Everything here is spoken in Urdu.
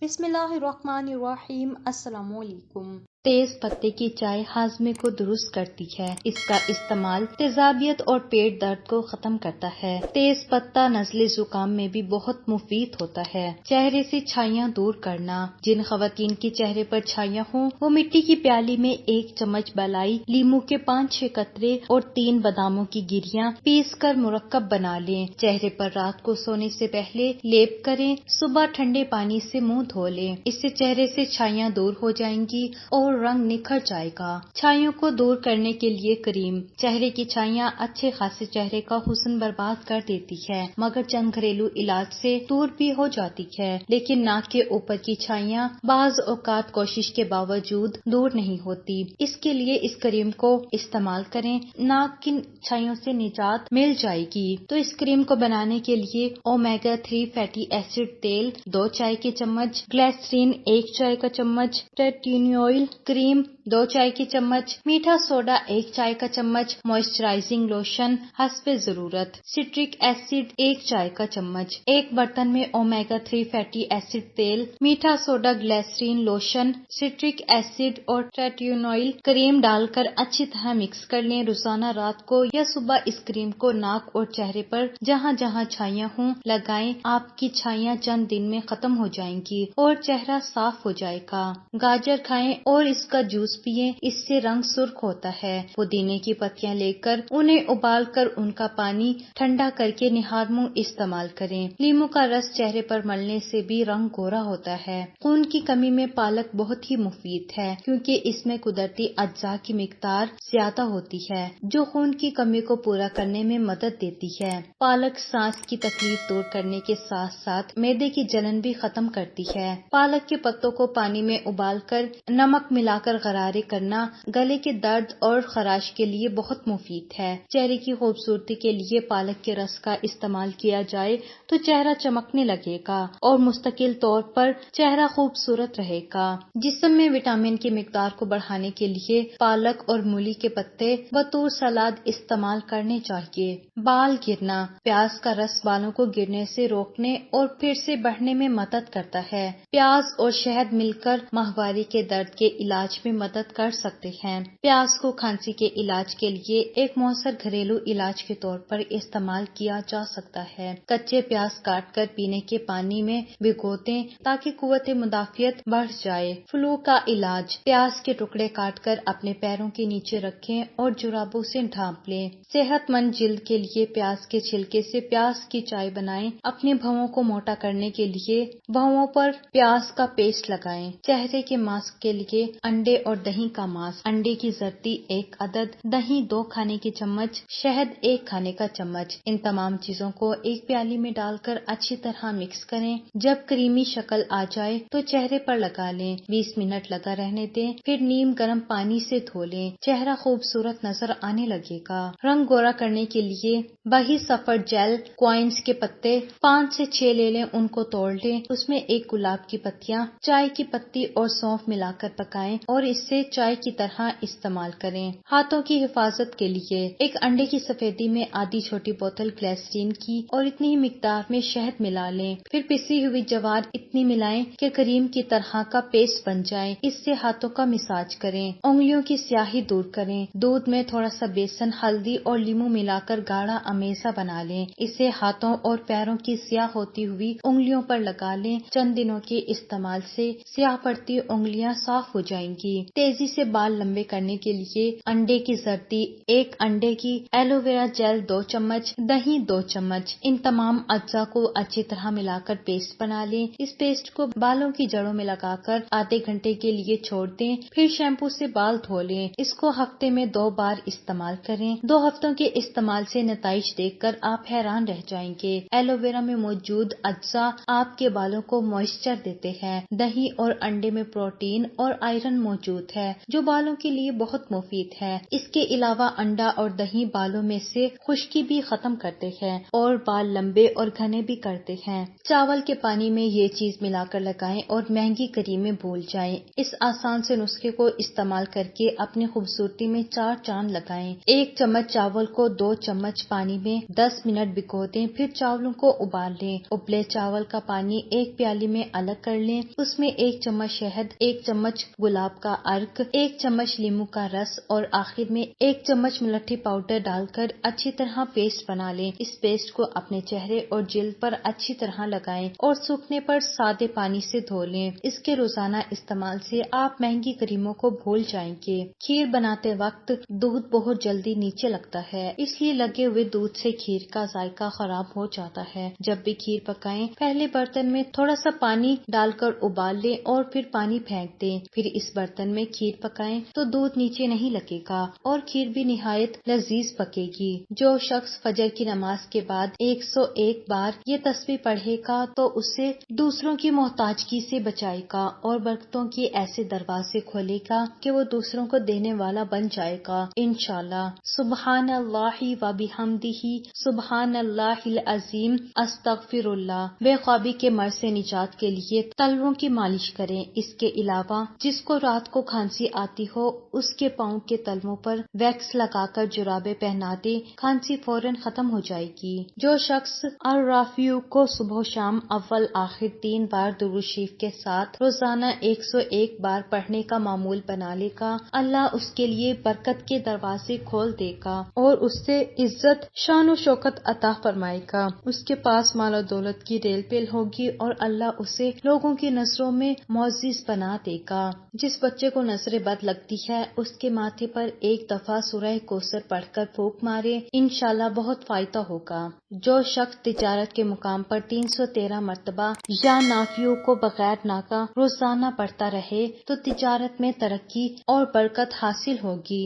بسم اللہ الرحمن الرحیم۔ السلام علیکم۔ تیز پتے کی چائے ہاضمے کو درست کرتی ہے۔ اس کا استعمال تیزابیت اور پیٹ درد کو ختم کرتا ہے۔ تیز پتہ نزلے زکام میں بھی بہت مفید ہوتا ہے۔ چہرے سے چھائیاں دور کرنا۔ جن خواتین کے چہرے پر چھائیاں ہوں وہ مٹی کی پیالی میں 1 چمچ بالائی لیموں کے 5-6 قطرے اور 3 باداموں کی گریاں پیس کر مرکب بنا لیں۔ چہرے پر رات کو سونے سے پہلے لیپ کریں۔ صبح ٹھنڈے پانی سے منہ دھو لیں۔ اس سے چہرے سے چھائیاں دور ہو جائیں گی اور رنگ نکھر جائے گا۔ چھائیوں کو دور کرنے کے لیے کریم۔ چہرے کی چھائیاں اچھے خاصے چہرے کا حسن برباد کر دیتی ہے، مگر چند گھریلو علاج سے دور بھی ہو جاتی ہے، لیکن ناک کے اوپر کی چھائیاں بعض اوقات کوشش کے باوجود دور نہیں ہوتی۔ اس کے لیے اس کریم کو استعمال کریں، ناک کی چھائیوں سے نجات مل جائے گی۔ تو اس کریم کو بنانے کے لیے اومیگا 3 فیٹی ایسڈ تیل 2 چائے کے چمچ، گلیسرین 1 چائے کا چمچ، ٹیٹینوئل کریم 2 چائے کی چمچ، میٹھا سوڈا 1 چائے کا چمچ، موئسچرائزنگ لوشن حسب ضرورت، سٹرک ایسڈ 1 چائے کا چمچ۔ ایک برتن میں اومیگا 3 فیٹی ایسڈ تیل، میٹھا soda, glycerin lotion, citric acid اور ٹیٹینوئل کریم ڈال کر اچھی طرح مکس کر لیں۔ روزانہ رات کو یا صبح اس کریم کو ناک اور چہرے پر جہاں جہاں چھائیاں ہوں لگائیں۔ آپ کی چھائیاں چند دن میں ختم ہو جائیں گی اور چہرہ صاف ہو جائے گا۔ گاجر کھائیں اور اس کا جوس پیئیں، اس سے رنگ سرخ ہوتا ہے۔ پودینے کی پتیاں لے کر انہیں ابال کر ان کا پانی ٹھنڈا کر کے نہار منہ استعمال کریں۔ لیموں کا رس چہرے پر ملنے سے بھی رنگ گورا ہوتا ہے۔ خون کی کمی میں پالک بہت ہی مفید ہے کیونکہ اس میں قدرتی اجزاء کی مقدار زیادہ ہوتی ہے جو خون کی کمی کو پورا کرنے میں مدد دیتی ہے۔ پالک سانس کی تکلیف دور کرنے کے ساتھ ساتھ معدے کی جلن بھی ختم کرتی ہے۔ پالک کے پتوں کو پانی میں ابال کر نمک ملا کر غرارے کرنا گلے کے درد اور خراش کے لیے بہت مفید ہے۔ چہرے کی خوبصورتی کے لیے پالک کے رس کا استعمال کیا جائے تو چہرہ چمکنے لگے گا اور مستقل طور پر چہرہ خوبصورت رہے گا۔ جسم میں وٹامن کی مقدار کو بڑھانے کے لیے پالک اور مولی کے پتے بطور سلاد استعمال کرنے چاہیے۔ بال گرنا۔ پیاز کا رس بالوں کو گرنے سے روکنے اور پھر سے بڑھنے میں مدد کرتا ہے۔ پیاز اور شہد مل کر ماہواری کے درد کے علاج میں مدد کر سکتے ہیں۔ پیاز کو کھانسی کے علاج کے لیے ایک مؤثر گھریلو علاج کے طور پر استعمال کیا جا سکتا ہے۔ کچے پیاز کاٹ کر پینے کے پانی میں بھگو دیں تاکہ قوت مدافعت بڑھ جائے۔ فلو کا علاج۔ پیاز کے ٹکڑے کاٹ کر اپنے پیروں کے نیچے رکھیں اور جرابوں سے ڈھانپ لیں۔ صحت مند جلد کے لیے پیاز کے چھلکے سے پیاز کی چائے بنائیں۔ اپنے بھووں کو موٹا کرنے کے لیے بھووں پر پیاز کا پیسٹ لگائیں۔ چہرے کے ماسک کے لیے انڈے اور دہی کا ماسک۔ انڈے کی زردی 1 عدد، دہی 2 کھانے کی چمچ، شہد 1 کھانے کا چمچ۔ ان تمام چیزوں کو ایک پیالی میں ڈال کر اچھی طرح مکس کریں۔ جب کریمی شکل آ جائے تو چہرے پر لگا لیں۔ 20 منٹ لگا رہنے دیں، پھر نیم گرم پانی سے دھو لیں۔ چہرہ خوبصورت نظر آنے لگے گا۔ رنگ گورا کرنے کے لیے بہی سفر جیل کوئنز کے پتے 5 سے 6 لے لیں، ان کو توڑ لیں، اس میں 1 گلاب کی پتیاں، چائے کی پتی اور سونف ملا کر پکائیں اور اس سے چائے کی طرح استعمال کریں۔ ہاتھوں کی حفاظت کے لیے ایک انڈے کی سفیدی میں آدھی چھوٹی بوتل گلیسرین کی اور اتنی ہی مقدار میں شہد ملا لیں، پھر پسی ہوئی جوار اتنی ملائیں کہ کریم کی طرح کا پیسٹ بن جائے، اس سے ہاتھوں کا مساج کریں۔ انگلیوں کی سیاہی دور کریں۔ دودھ میں تھوڑا سا بیسن، ہلدی اور لیموں ملا کر گاڑھا امیزا بنا لیں، اسے ہاتھوں اور پیروں کی سیاہ ہوتی ہوئی انگلیوں پر لگا لیں۔ چند دنوں کے استعمال سے سیاہ پڑتی انگلیاں صاف ہو جائیں گی۔ تیزی سے بال لمبے کرنے کے لیے انڈے کی زردی 1 انڈے کی، ایلو ویرا جیل 2 چمچ، دہی 2 چمچ۔ ان تمام اجزاء کو اچھی طرح ملا کر پیسٹ بنا لیں۔ اس پیسٹ کو بالوں کی جڑوں میں لگا کر آدھے گھنٹے کے لیے چھوڑ دیں، پھر شیمپو سے بال دھو لیں۔ اس کو ہفتے میں 2 بار استعمال کریں۔ 2 ہفتوں کے استعمال سے نتائج دیکھ کر آپ حیران رہ جائیں گے۔ ایلو ویرا میں موجود اجزاء آپ کے بالوں کو موئسچر دیتے ہیں۔ دہی اور انڈے میں پروٹین اور آئرن کیراٹن موجود ہے جو بالوں کے لیے بہت مفید ہے۔ اس کے علاوہ انڈا اور دہی بالوں میں سے خشکی بھی ختم کرتے ہیں اور بال لمبے اور گھنے بھی کرتے ہیں۔ چاول کے پانی میں یہ چیز ملا کر لگائیں اور مہنگی کریمیں بھول جائیں۔ اس آسان سے نسخے کو استعمال کر کے اپنی خوبصورتی میں 4 چاند لگائیں۔ 1 چمچ چاول کو 2 چمچ پانی میں 10 منٹ بھگو دیں، پھر چاولوں کو ابال لیں۔ ابلے چاول کا پانی ایک پیالی میں الگ کر لیں، اس میں 1 چمچ شہد، 1 چمچ گلاب کا عرق، 1 چمچ لیموں کا رس اور آخر میں 1 چمچ ملٹھی پاؤڈر ڈال کر اچھی طرح پیسٹ بنا لیں۔ اس پیسٹ کو اپنے چہرے اور جلد پر اچھی طرح لگائیں اور سوکھنے پر سادے پانی سے دھو لیں۔ اس کے روزانہ استعمال سے آپ مہنگی کریموں کو بھول جائیں گے۔ کھیر بناتے وقت دودھ بہت جلدی نیچے لگتا ہے، اس لیے لگے ہوئے دودھ سے کھیر کا ذائقہ خراب ہو جاتا ہے۔ جب بھی کھیر پکائیں پہلے برتن میں تھوڑا سا پانی ڈال کر ابال لیں اور پھر پانی پھینک دیں، پھر اس برتن میں کھیر پکائیں تو دودھ نیچے نہیں لگے گا اور کھیر بھی نہایت لذیذ پکے گی۔ جو شخص فجر کی نماز کے بعد 101 بار یہ تسبیح پڑھے گا تو اسے دوسروں کی محتاجگی سے بچائے گا اور برکتوں کے ایسے دروازے کھولے گا کہ وہ دوسروں کو دینے والا بن جائے گا انشاءاللہ۔ سبحان اللہ و بحمدہ، سبحان اللہ العظیم، استغفر اللہ۔ بے خوابی کے مرض سے نجات کے لیے تلووں کی مالش کریں۔ اس کے علاوہ جس کو رات کو کھانسی آتی ہو اس کے پاؤں کے تلووں پر ویکس لگا کر جرابیں پہنا دے، کھانسی فوراً ختم ہو جائے گی۔ جو شخص الرافیع کو صبح و شام اول آخر 3 بار درود شریف کے ساتھ روزانہ 101 بار پڑھنے کا معمول بنا لے گا، اللہ اس کے لیے برکت کے دروازے کھول دے گا اور اس سے عزت، شان و شوکت عطا فرمائے گا۔ اس کے پاس مال و دولت کی ریل پیل ہوگی اور اللہ اسے لوگوں کی نظروں میں معزز بنا دے گا۔ جس بچے کو نظر بد لگتی ہے اس کے ماتھے پر 1 دفعہ سورہ کوثر پڑھ کر پھونک مارے، انشاءاللہ بہت فائدہ ہوگا۔ جو شخص تجارت کے مقام پر 313 مرتبہ یا نافیوں کو بغیر ناکہ روزانہ پڑھتا رہے تو تجارت میں ترقی اور برکت حاصل ہوگی۔